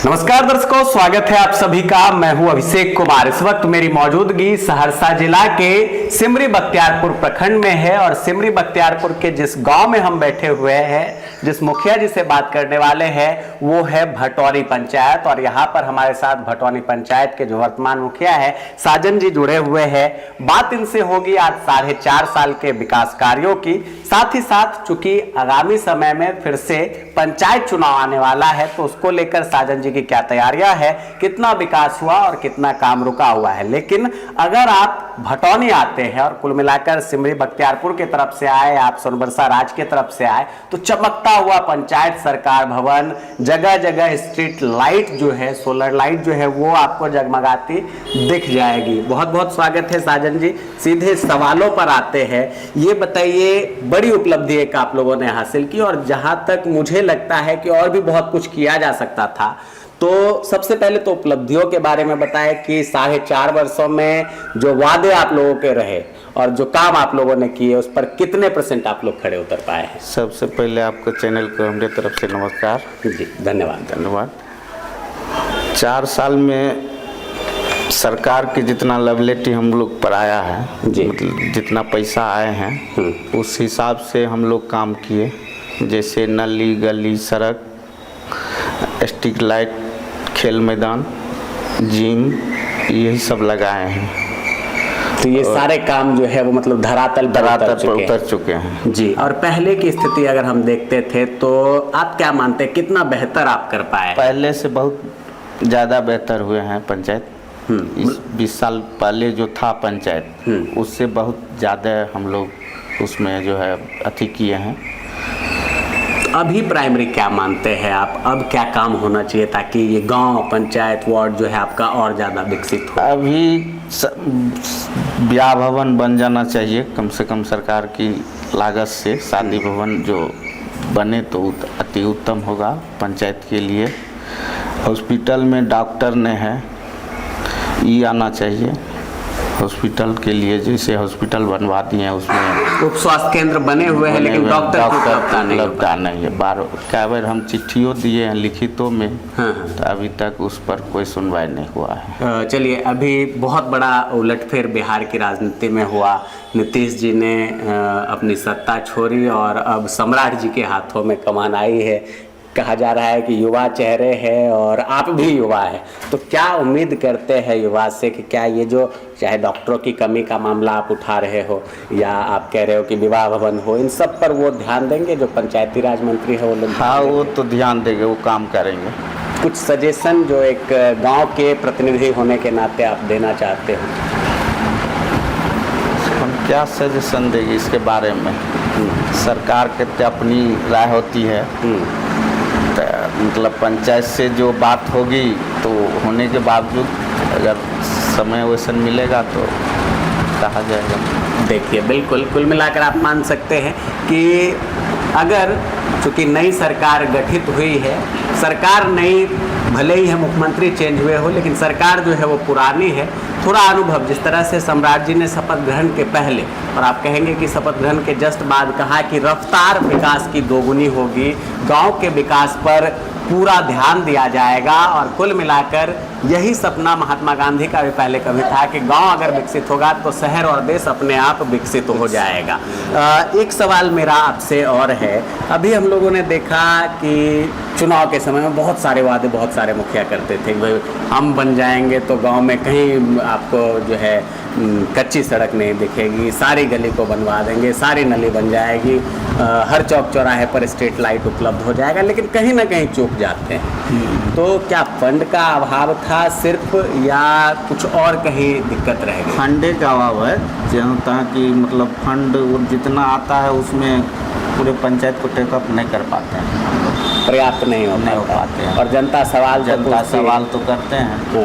नमस्कार दर्शकों, स्वागत है आप सभी का। मैं हूं अभिषेक कुमार। इस वक्त मेरी मौजूदगी सहरसा जिला के सिमरी बख्तियारपुर प्रखंड में है और सिमरी बख्तियारपुर के जिस गांव में हम बैठे हुए हैं, जिस मुखिया जी से बात करने वाले हैं वो है भटौनी पंचायत। और यहाँ पर हमारे साथ भटौनी पंचायत के जो वर्तमान मुखिया है साजन जी जुड़े हुए हैं। बात इनसे होगी आज 4.5 साल के विकास कार्यों की, साथ ही साथ चूंकि आगामी समय में फिर से पंचायत चुनाव आने वाला है तो उसको लेकर साजन जी की क्या तैयारियां है, कितना विकास हुआ और कितना काम रुका हुआ है। लेकिन अगर आप भटौनी आते हैं और कुल मिलाकर सिमरी बख्तियारपुर की तरफ से आए, आप सोनबरसा राज की तरफ से आए, तो चमकता हुआ पंचायत सरकार भवन, जगह जगह स्ट्रीट लाइट जो है, सोलर लाइट जो है वो आपको जगमगाती दिख जाएगी। बहुत बहुत स्वागत है साजन जी। सीधे सवालों पर आते हैं। ये बताइए, बड़ी उपलब्धि एक आप लोगों ने हासिल की और जहां तक मुझे लगता है कि और भी बहुत कुछ किया जा सकता था, तो सबसे पहले तो उपलब्धियों के बारे में बताएं कि 4.5 वर्षों में जो वादे आप लोगों के रहे और जो काम आप लोगों ने किए उस पर कितने % आप लोग खड़े उतर पाए हैं। सबसे पहले आपको चैनल को हमारे तरफ से नमस्कार जी, धन्यवाद। 4 साल में सरकार की जितना लवलेटी हम लोग पर आया है, मतलब जितना पैसा आए हैं उस हिसाब से हम लोग काम किए। जैसे नली गली, सड़क, स्ट्रीट लाइट, खेल मैदान, जिम, यही सब लगाए हैं। तो ये सारे काम जो है वो मतलब धरातल पर उतर चुके हैं जी। और पहले की स्थिति अगर हम देखते थे तो आप क्या मानते हैं, कितना बेहतर आप कर पाए? पहले से बहुत ज़्यादा बेहतर हुए हैं पंचायत। 20 साल पहले जो था पंचायत उससे बहुत ज़्यादा हम लोग उसमें जो है अति किए हैं। अभी प्राइमरी क्या मानते हैं आप, अब क्या काम होना चाहिए ताकि ये गांव, पंचायत, वार्ड जो है आपका और ज़्यादा विकसित हो? अभी ब्याह भवन बन जाना चाहिए कम से कम। सरकार की लागत से शादी भवन जो बने तो अति उत्तम होगा पंचायत के लिए। हॉस्पिटल में डॉक्टर नहीं है, ये आना चाहिए हॉस्पिटल के लिए। जैसे हॉस्पिटल बनवा दिए हैं उसमें उप स्वास्थ्य केंद्र बने हुए हैं लेकिन डॉक्टर उपलब्धता नहीं है। कई बार हम चिट्ठियों दिए हैं लिखितों में, तो अभी तक उस पर कोई सुनवाई नहीं हुआ है। चलिए, अभी बहुत बड़ा उलटफेर बिहार की राजनीति में हुआ। नीतीश जी ने अपनी सत्ता छोड़ी और अब सम्राट जी के हाथों में कमान आई है। कहा जा रहा है कि युवा चेहरे हैं और आप भी युवा हैं, तो क्या उम्मीद करते हैं युवा से कि क्या ये जो चाहे डॉक्टरों की कमी का मामला आप उठा रहे हो या आप कह रहे हो कि विवाह भवन हो, इन सब पर वो ध्यान देंगे जो पंचायती राज मंत्री है वो लोग? हाँ, वो तो ध्यान देंगे, वो काम करेंगे। कुछ सजेशन जो एक गांव के प्रतिनिधि होने के नाते आप देना चाहते हो? हम क्या सजेशन देंगे इसके बारे में? सरकार के अपनी राय होती है, मतलब पंचायत से जो बात होगी तो होने के बावजूद अगर समय वैसा मिलेगा तो कहा जाएगा। देखिए, बिल्कुल कुल मिलाकर आप मान सकते हैं कि अगर चूँकि नई सरकार गठित हुई है, सरकार नई भले ही है, मुख्यमंत्री चेंज हुए हो, लेकिन सरकार जो है वो पुरानी है। थोड़ा अनुभव, जिस तरह से सम्राट जी ने शपथ ग्रहण के पहले और आप कहेंगे कि शपथ ग्रहण के जस्ट बाद कहा कि रफ्तार विकास की दोगुनी होगी, गांव के विकास पर पूरा ध्यान दिया जाएगा। और कुल मिलाकर यही सपना महात्मा गांधी का भी पहले कभी था कि गांव अगर विकसित होगा तो शहर और देश अपने आप विकसित हो जाएगा। एक सवाल मेरा आपसे और है, अभी हम लोगों ने देखा कि चुनाव के समय में बहुत सारे वादे बहुत सारे मुखिया करते थे, भाई हम बन जाएंगे तो गांव में कहीं आपको जो है कच्ची सड़क नहीं दिखेगी, सारी गली को बनवा देंगे, सारी नली बन जाएगी, हर चौक चौराहे पर स्ट्रीट लाइट उपलब्ध हो जाएगा, लेकिन कहीं ना कहीं चूक जाते हैं। तो क्या फंड का अभाव था सिर्फ या कुछ और कहीं दिक्कत रह गई? फंडे का अभाव है, जनता की मतलब फंड जितना आता है उसमें पूरे पंचायत को टेकअप नहीं कर पाते हैं, पर्याप्त नहीं हो पाते हैं। और जनता सवाल तो करते हैं, तो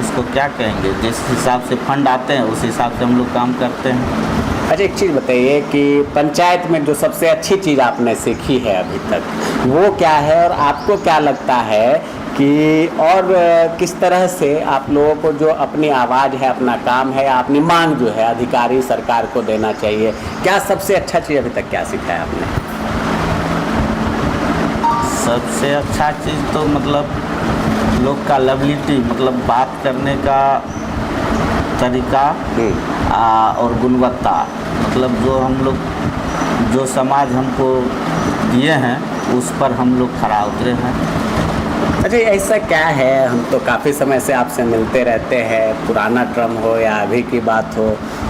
उसको क्या कहेंगे? जिस हिसाब से फंड आते हैं उस हिसाब से हम लोग काम करते हैं। अच्छा, एक चीज़ बताइए कि पंचायत में जो सबसे अच्छी चीज़ आपने सीखी है अभी तक वो क्या है, और आपको क्या लगता है कि और किस तरह से आप लोगों को जो अपनी आवाज़ है, अपना काम है, अपनी मांग जो है अधिकारी सरकार को देना चाहिए? क्या सबसे अच्छा चीज़ अभी तक क्या सीखा है आपने? सबसे अच्छा चीज़ तो मतलब लोग का लवलिटी मतलब बात करने का तरीका और गुणवत्ता, मतलब जो हम लोग जो समाज हमको दिए हैं उस पर हम लोग खरा उतरे हैं। अच्छा, ऐसा क्या है, हम तो काफ़ी समय से आपसे मिलते रहते हैं, पुराना टर्म हो या अभी की बात हो,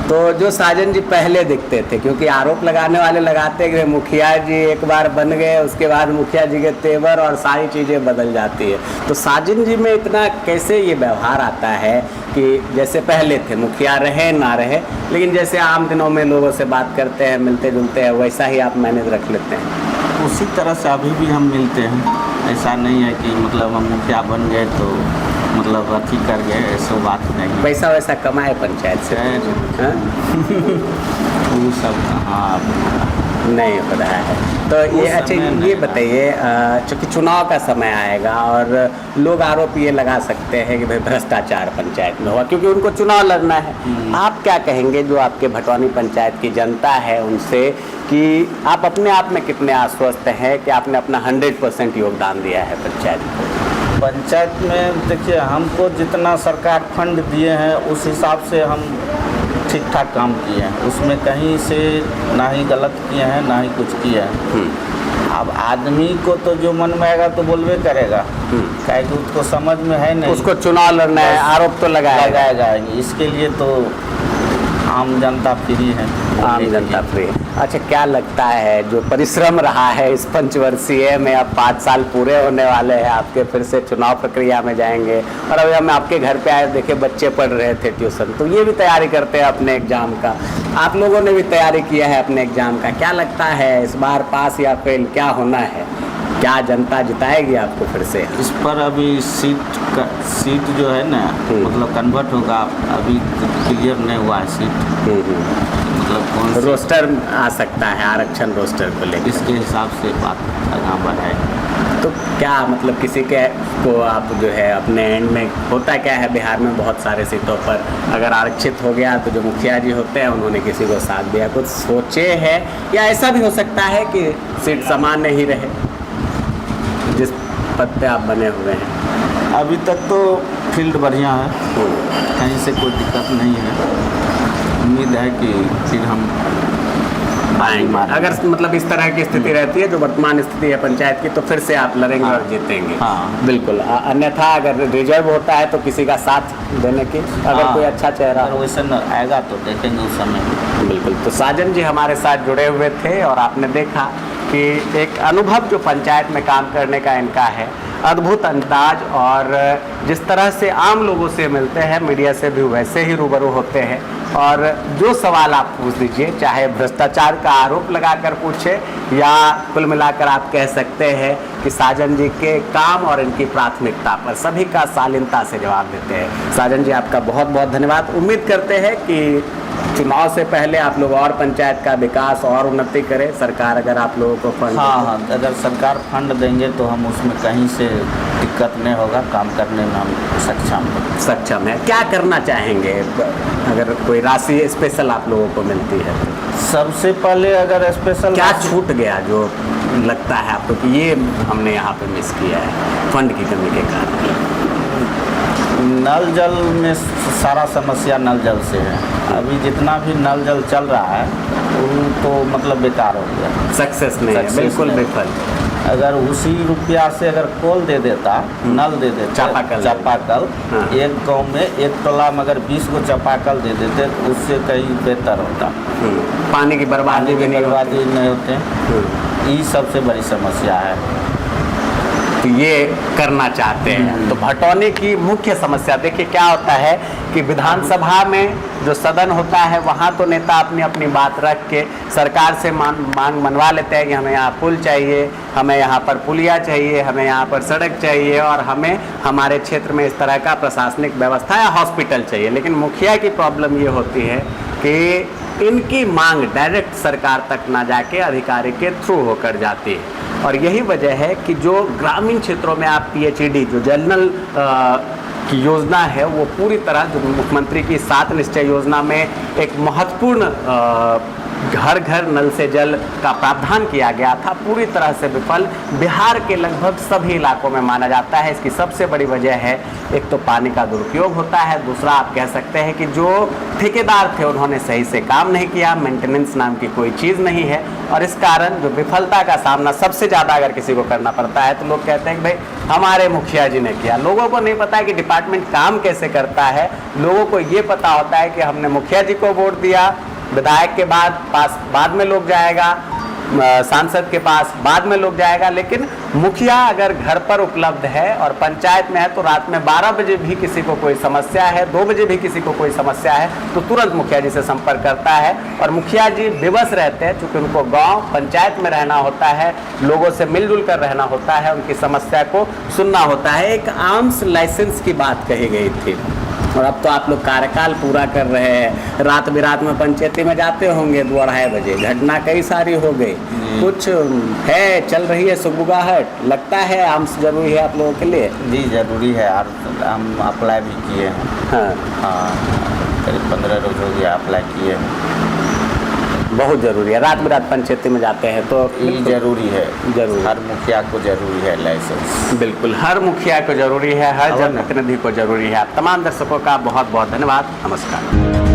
तो जो साजन जी पहले दिखते थे, क्योंकि आरोप लगाने वाले लगाते हैं कि मुखिया जी एक बार बन गए, उसके बाद मुखिया जी के तेवर और सारी चीज़ें बदल जाती है, तो साजन जी में इतना कैसे ये व्यवहार आता है कि जैसे पहले थे, मुखिया रहे ना रहे, लेकिन जैसे आम दिनों में लोगों से बात करते हैं, मिलते जुलते हैं, वैसा ही आप मैनेज रख लेते हैं? उसी तरह से अभी भी हम मिलते हैं। ऐसा नहीं है कि मतलब हम मुखिया बन गए तो मतलब अथी कर गए, ऐसा बात नहीं। पैसा वैसा कमाए पंचायत से? हाँ? वो सब कहाँ नहीं हो रहा है। तो ये अच्छा ये बताइए, चूँकि चुनाव का समय आएगा और लोग आरोप ये लगा सकते हैं कि भाई भ्रष्टाचार पंचायत में हुआ, क्योंकि उनको चुनाव लड़ना है। आप क्या कहेंगे जो आपके भटौनी पंचायत की जनता है उनसे, कि आप अपने आप में कितने आश्वस्त हैं कि आपने अपना 100% योगदान दिया है पंचायत को? पंचायत में देखिए, हमको जितना सरकार फंड दिए हैं उस हिसाब से हम ठीक ठाक काम किए हैं, उसमें कहीं से ना ही गलत किए हैं ना ही कुछ किए हैं। अब आदमी को तो जो मन में आएगा तो बोलवे करेगा, क्या कि उसको समझ में है नहीं, उसको चुनाव लड़ना है, आरोप तो लगाएगा। इसके लिए तो आम जनता फ्री है, आम जनता फ्री। अच्छा, क्या लगता है जो परिश्रम रहा है इस पंचवर्षीय में, अब 5 साल पूरे होने वाले हैं आपके, फिर से चुनाव प्रक्रिया में जाएंगे, और अभी हम आपके घर पे आए, देखे बच्चे पढ़ रहे थे ट्यूशन, तो ये भी तैयारी करते हैं अपने एग्जाम का, आप लोगों ने भी तैयारी किया है अपने एग्जाम का, क्या लगता है इस बार पास या फेल क्या होना है? क्या जनता जिताएगी आपको फिर से? इस पर अभी सीट जो है ना, मतलब कन्वर्ट होगा, अभी क्लियर नहीं हुआ है सीट, मतलब कौन रोस्टर आ सकता है, आरक्षण रोस्टर को लेकर, इसके हिसाब से बात आगे बढ़ाएगी। तो क्या मतलब किसी के को आप जो है अपने एंड में, होता क्या है बिहार में बहुत सारे सीटों पर अगर आरक्षित हो गया तो जो मुखिया जी होते हैं उन्होंने किसी को साथ दिया, कुछ सोचे है, या ऐसा भी हो सकता है कि सीट समान नहीं रहे जिस पद पे आप बने हुए हैं? अभी तक तो फील्ड बढ़िया है, कहीं से कोई दिक्कत नहीं है, उम्मीद है कि फिर हम आएंगे। अगर मतलब इस तरह की स्थिति रहती है जो वर्तमान स्थिति है पंचायत की, तो फिर से आप लड़ेंगे और जीतेंगे? हाँ, बिल्कुल। अन्यथा अगर रिजर्व होता है तो किसी का साथ देने की, अगर कोई अच्छा चेहरा वैसे आएगा तो देखेंगे उस समय। बिल्कुल। तो साजन जी हमारे साथ जुड़े हुए थे और आपने देखा कि एक अनुभव जो पंचायत में काम करने का इनका है, अद्भुत अंदाज, और जिस तरह से आम लोगों से मिलते हैं, मीडिया से भी वैसे ही रूबरू होते हैं, और जो सवाल आप पूछ दीजिए, चाहे भ्रष्टाचार का आरोप लगाकर पूछे या कुल मिलाकर आप कह सकते हैं कि साजन जी के काम और इनकी प्राथमिकता पर, सभी का शालीनता से जवाब देते हैं। साजन जी आपका बहुत बहुत धन्यवाद। उम्मीद करते हैं कि चुनाव से पहले आप लोग और पंचायत का विकास और उन्नति करें, सरकार अगर आप लोगों को फंड हाँ, अगर सरकार फंड देंगे तो हम उसमें कहीं से दिक्कत नहीं होगा, काम करने में हम सक्षम है। क्या करना चाहेंगे अगर कोई राशि स्पेशल आप लोगों को मिलती है? सबसे पहले अगर स्पेशल क्या छूट गया जो लगता है आपको कि ये हमने यहाँ पे मिस किया है फंड की कमी के कारण? नल जल में सारा समस्या नल जल से है, अभी जितना भी नल जल चल रहा है वो तो मतलब बेकार हो गया, सक्सेस नहीं है, बिल्कुल विफल। अगर उसी रुपया से अगर कॉल दे देता, नल दे देता, चापाकल हाँ। एक गांव में एक टोला में अगर 20 को चापाकल दे देते तो उससे कहीं बेहतर होता, पानी की बर्बादी नहीं होते। ये सबसे बड़ी समस्या है, तो ये करना चाहते हैं। तो भटौनी की मुख्य समस्या देखिए क्या होता है कि विधानसभा में जो सदन होता है वहाँ तो नेता अपनी अपनी बात रख के सरकार से मांग मनवा लेते हैं कि हमें यहाँ पुल चाहिए, हमें यहाँ पर पुलिया चाहिए, हमें यहाँ पर सड़क चाहिए, और हमें हमारे क्षेत्र में इस तरह का प्रशासनिक व्यवस्था या हॉस्पिटल चाहिए। लेकिन मुखिया की प्रॉब्लम ये होती है कि इनकी मांग डायरेक्ट सरकार तक ना जाके अधिकारी के थ्रू होकर जाती है, और यही वजह है कि जो ग्रामीण क्षेत्रों में आप PHED जो जनरल की योजना है वो पूरी तरह जो मुख्यमंत्री की 7 निश्चय योजना में एक महत्वपूर्ण घर घर नल से जल का प्रावधान किया गया था, पूरी तरह से विफल बिहार के लगभग सभी इलाकों में माना जाता है। इसकी सबसे बड़ी वजह है, एक तो पानी का दुरुपयोग होता है, दूसरा आप कह सकते हैं कि जो ठेकेदार थे उन्होंने सही से काम नहीं किया, मेंटेनेंस नाम की कोई चीज़ नहीं है, और इस कारण जो विफलता का सामना सबसे ज़्यादा अगर किसी को करना पड़ता है तो लोग कहते हैं कि भाई हमारे मुखिया जी ने किया। लोगों को नहीं पता है कि डिपार्टमेंट काम कैसे करता है। लोगों को ये पता होता है कि हमने मुखिया जी को वोट दिया, विधायक के बाद में लोग जाएगा, सांसद के पास बाद में लोग जाएगा, लेकिन मुखिया अगर घर पर उपलब्ध है और पंचायत में है तो रात में 12 बजे भी किसी को कोई समस्या है, 2 बजे भी किसी को कोई समस्या है तो तुरंत मुखिया जी से संपर्क करता है। और मुखिया जी विवश रहते हैं, चूँकि उनको गांव पंचायत में रहना होता है, लोगों से मिलजुल कर रहना होता है, उनकी समस्या को सुनना होता है। एक आर्म्स लाइसेंस की बात कही गई थी, और अब तो आप लोग कार्यकाल पूरा कर रहे हैं, रात बिरात में पंचायती में जाते होंगे 2-2:30 बजे, घटना कई सारी हो गई, कुछ है चल रही है सुगबुगाहट, लगता है आर्म्स जरूरी है आप लोगों के लिए? जी जरूरी है, और हम अप्लाई भी किए हैं। हाँ, करीब 15 रोज हो गया अप्लाई किए हैं। बहुत जरूरी है, रात बिरात पंचायती में जाते हैं तो ये जरूरी है, जरूर हर मुखिया को जरूरी है लाइसेंस। बिल्कुल, हर मुखिया को जरूरी है, हर जनप्रतिनिधि को जरूरी है। तमाम दर्शकों का बहुत बहुत धन्यवाद, नमस्कार।